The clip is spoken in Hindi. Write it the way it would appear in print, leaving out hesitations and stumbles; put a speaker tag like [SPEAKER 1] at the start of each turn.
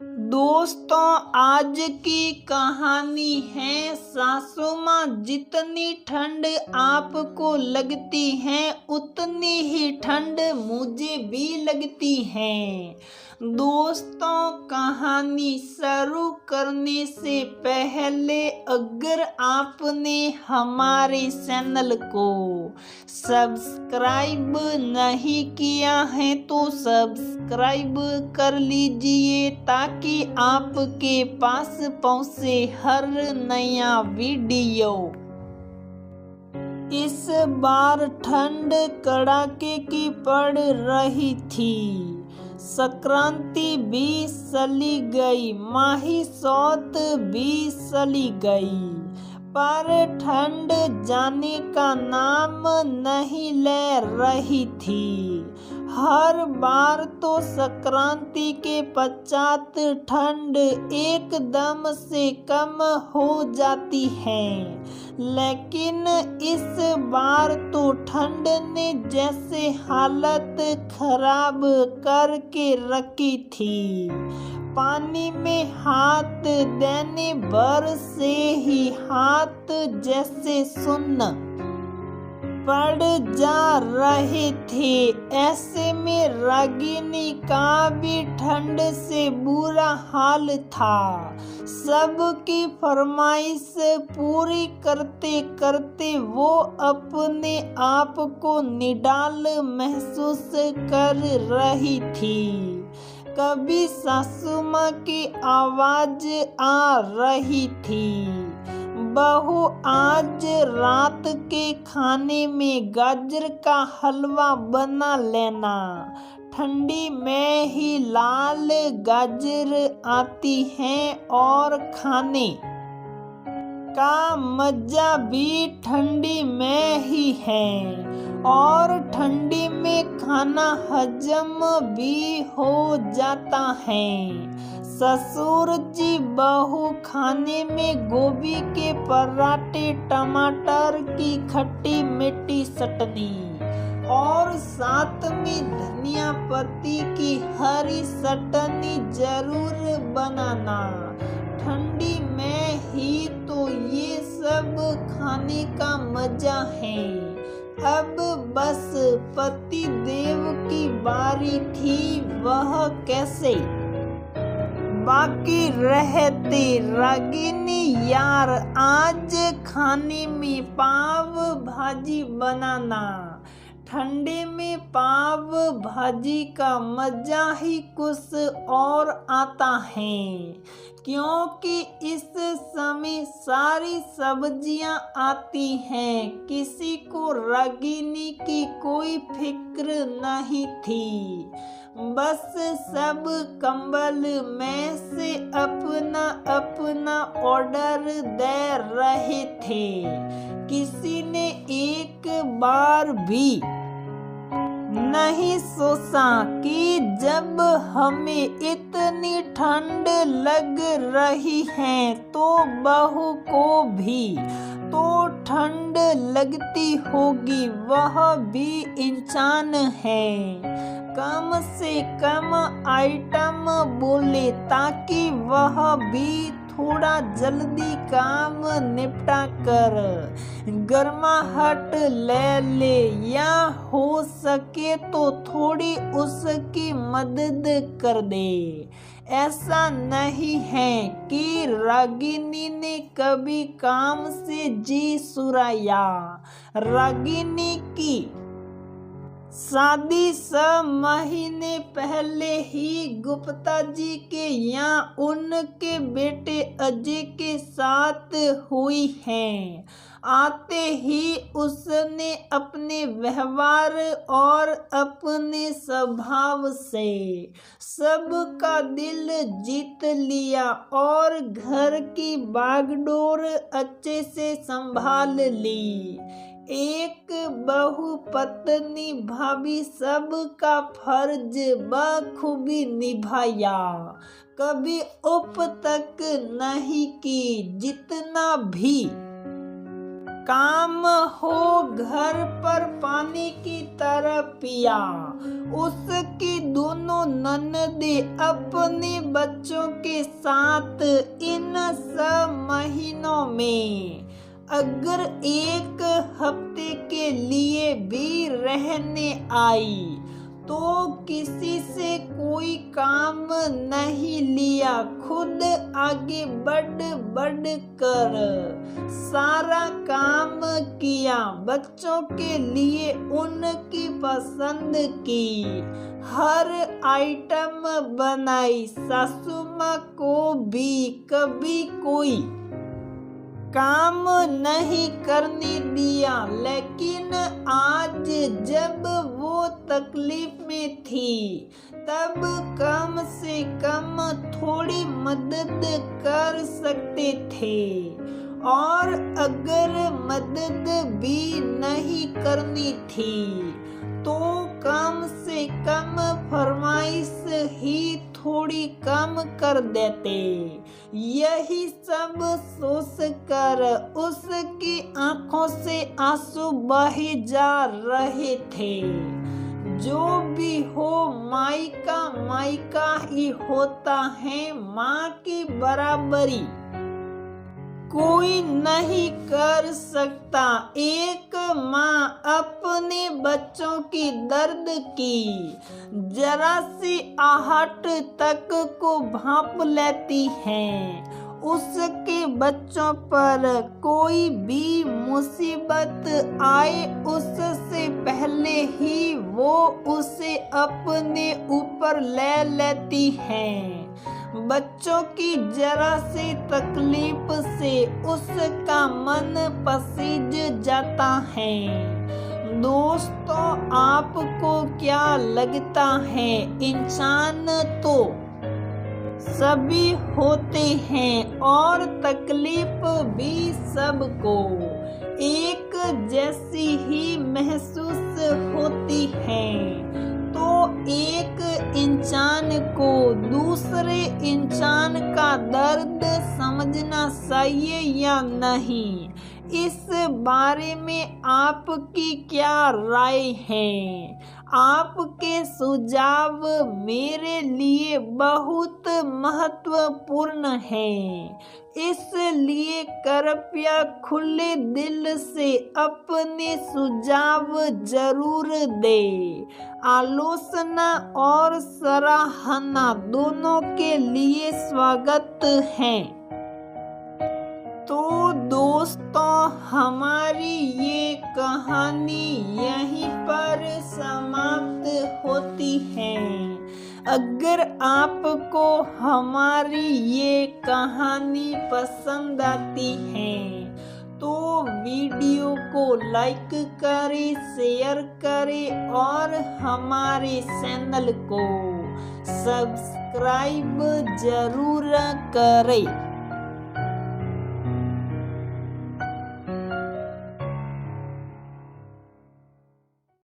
[SPEAKER 1] दोस्तों, आज की कहानी है सासू माँ जितनी ठंड आपको लगती है उतनी ही ठंड मुझे भी लगती है। दोस्तों, कहानी शुरू करने से पहले अगर आपने हमारे चैनल को सब्सक्राइब नहीं किया है तो सब्सक्राइब कर लीजिए ताकि आपके पास पहुंचे हर नया वीडियो। इस बार ठंड कड़ाके की पड़ रही थी। संक्रांति भी चली गई, माही सौत भी चली गई, पर ठंड जाने का नाम नहीं ले रही थी। हर बार तो संक्रांति के पश्चात ठंड एकदम से कम हो जाती है, लेकिन इस बार तो ठंड ने जैसे हालत खराब करके रखी थी। पानी में हाथ देने भर से ही हाथ जैसे सुन्न पड़ जा रहे थे। ऐसे में रागिनी का भी ठंड से बुरा हाल था। सबकी फरमाइश पूरी करते करते वो अपने आप को निडाल महसूस कर रही थी। कभी सासू माँ की आवाज आ रही थी, बहू आज रात के खाने में गाजर का हलवा बना लेना, ठंडी में ही लाल गाजर आती हैं और खाने का मजा भी ठंडी में ही है, और ठंडी में खाना हजम भी हो जाता है। ससुर जी बहू खाने में गोभी के पराठे, टमाटर की खट्टी मीठी चटनी और साथ में धनिया पत्ती की हरी चटनी जरूर बनाना। ठंडी में ही तो ये सब खाने का मजा है। अब बस पति देव की बारी थी, वह कैसे बाकी रहते। रागिनी यार, आज खाने में पाव भाजी बनाना। ठंडे में पाव भाजी का मजा ही कुछ और आता है, क्योंकि इस समय सारी सब्जियां आती हैं। किसी को रागिनी की कोई फिक्र नहीं थी, बस सब कंबल में से अपना अपना ऑर्डर दे रहे थे। किसी ने एक बार भी नहीं सोचा कि जब हमें इतनी ठंड लग रही है तो बहू को भी तो ठंड लगती होगी। वह भी इंसान है, कम से कम आइटम बोले ताकि वह भी थोड़ा जल्दी काम निपटा कर गर्माहट ले ले, या हो सके तो थोड़ी उसकी मदद कर दे। ऐसा नहीं है कि रागिनी ने कभी काम से जी सुराया। रागिनी की शादी 6 महीने पहले ही गुप्ता जी के यहाँ उनके बेटे अजय के साथ हुई है। आते ही उसने अपने व्यवहार और अपने स्वभाव से सबका दिल जीत लिया और घर की बागडोर अच्छे से संभाल ली। एक बहू पत्नी भाभी सबका फर्ज बखूबी निभाया, कभी उप तक नहीं की। जितना भी काम हो घर पर पानी की तरह पिया। उसकी दोनों ननदे अपने बच्चों के साथ इन सब महीनों में अगर एक हफ्ते के लिए भी रहने आई तो किसी से कोई काम नहीं लिया, खुद आगे बढ़ कर सारा काम किया। बच्चों के लिए उनकी पसंद की हर आइटम बनाई। सासू माँ को भी कभी कोई काम नहीं करने दिया, लेकिन आज जब वो तकलीफ में थी तब कम से कम थोड़ी मदद कर सकते थे, और अगर मदद भी नहीं करनी थी तो कम से कम फरमाइश ही थोड़ी कम कर देते। यही सब सोच कर उसकी आंखों से आंसू बहे जा रहे थे। जो भी हो मायका मायका ही होता है, माँ की बराबरी कोई नहीं कर सकता। एक माँ अपने बच्चों की दर्द की जरा सी आहट तक को भांप लेती है। उसके बच्चों पर कोई भी मुसीबत आए उससे पहले ही वो उसे अपने ऊपर ले लेती है। बच्चों की जरा सी तकलीफ से उसका मन पसीज जाता है। दोस्तों, आपको क्या लगता है? इंसान तो सभी होते हैं और तकलीफ भी सबको एक जैसी ही महसूस होती है। तो एक इंसान को दूसरे इंसान का दर्द समझना चाहिए या नहीं? इस बारे में आपकी क्या राय है? आपके सुझाव मेरे लिए बहुत महत्वपूर्ण है, इसलिए कृपया खुले दिल से अपने सुझाव जरूर दें। आलोचना और सराहना दोनों के लिए स्वागत है। तो दोस्तों, हमारी ये कहानी यहीं पर समाप्त होती है। अगर आपको हमारी ये कहानी पसंद आती है तो वीडियो को लाइक करें, शेयर करें और हमारे चैनल को सब्सक्राइब जरूर करें।